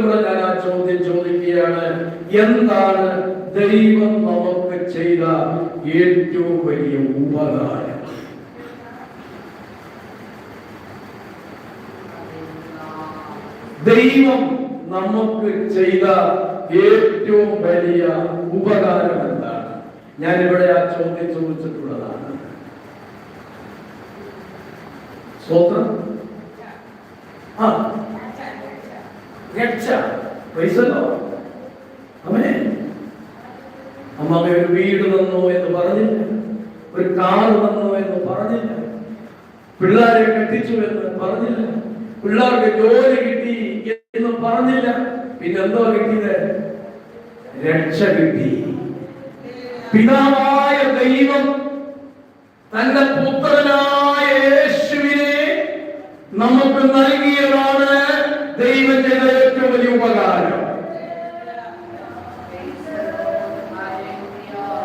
കൂടെ ഞാൻ ആ ചോദ്യം ചോദിക്കുകയാണ്, എന്താണ് ദൈവം നമുക്ക് ചെയ്ത ഏറ്റവും വലിയ ഉപകാരം? ദൈവം നമുക്ക് ചെയ്ത ഏറ്റവും വലിയ ഉപകാരം എന്താണ്? ഞാനിവിടെ ആ ചോദ്യം ചോദിച്ചിട്ടുള്ളതാണ്. സ്വന്തം രക്ഷ. അമ്മ ഒരു വീട് തന്നോ എന്ന് പറഞ്ഞില്ല, ഒരു കാറ് തന്നോ എന്ന് പറഞ്ഞില്ല, പിള്ളേരെ കെട്ടിച്ചു എന്ന് പറഞ്ഞില്ല, പിള്ളേർക്ക് ജോലി കിട്ടി എന്ന് പറഞ്ഞില്ല. പിന്നെന്തോ കിട്ടിയത്? രക്ഷ കിട്ടി. പിതാവായ ദൈവം തന്റെ പുത്രനായ യേശുവിനെ നമുക്ക് നൽകിയതാണ് ദൈവം ചെയ്ത ഏറ്റവും വലിയ